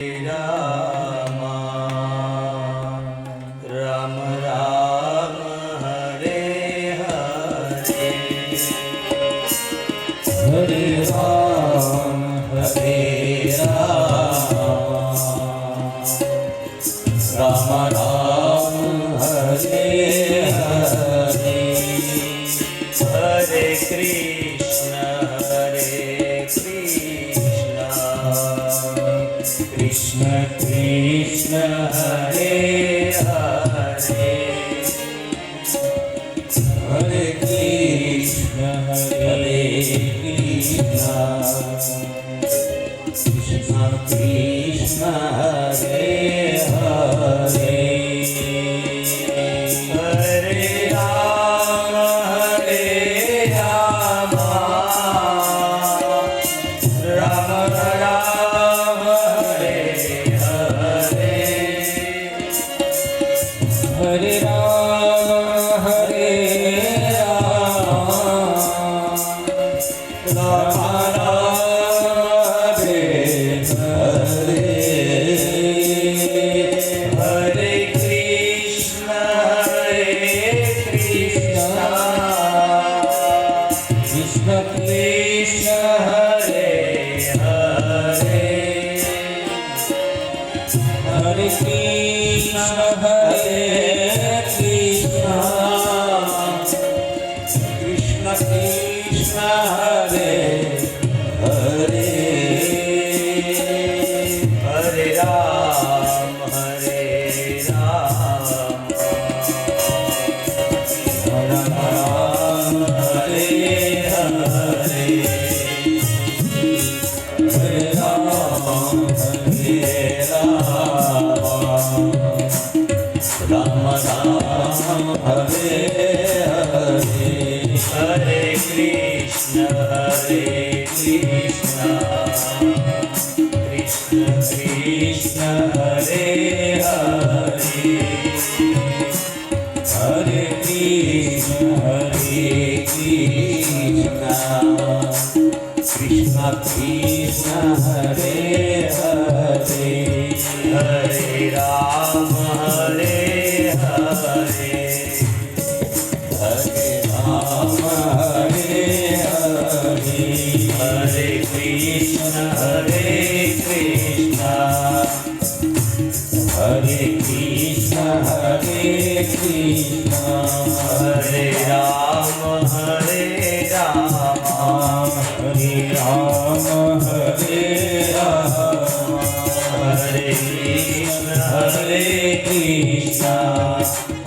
Rama Ram Ram Hare Hare Hare Ram Hare Ram Ram Ram Hare Hare Hare Krishna Krishna Krishna Hare Hare Hare Krishna Krishna Krishna Hare Hare Hare Ram Ram Ram Hare Ram Ram Ram Hare Hare Krishna Krishna Krishna Hare Hare Hare Krishna Krishna Krishna Hare Hare Hare Ram Ram Ram Hare Hare Hare Ram Ram Ram Hare Hare Hare Krishna Krishna Krishna Hare Hare Hare Krishna Krishna Krishna Hare Hare Hare Ram Hare Hare Hare Ram Hare Hare Hare Krishna Krishna Hare Krishna Hare Ram Hare Ram Hare Ram Hare Ram Hare Krishna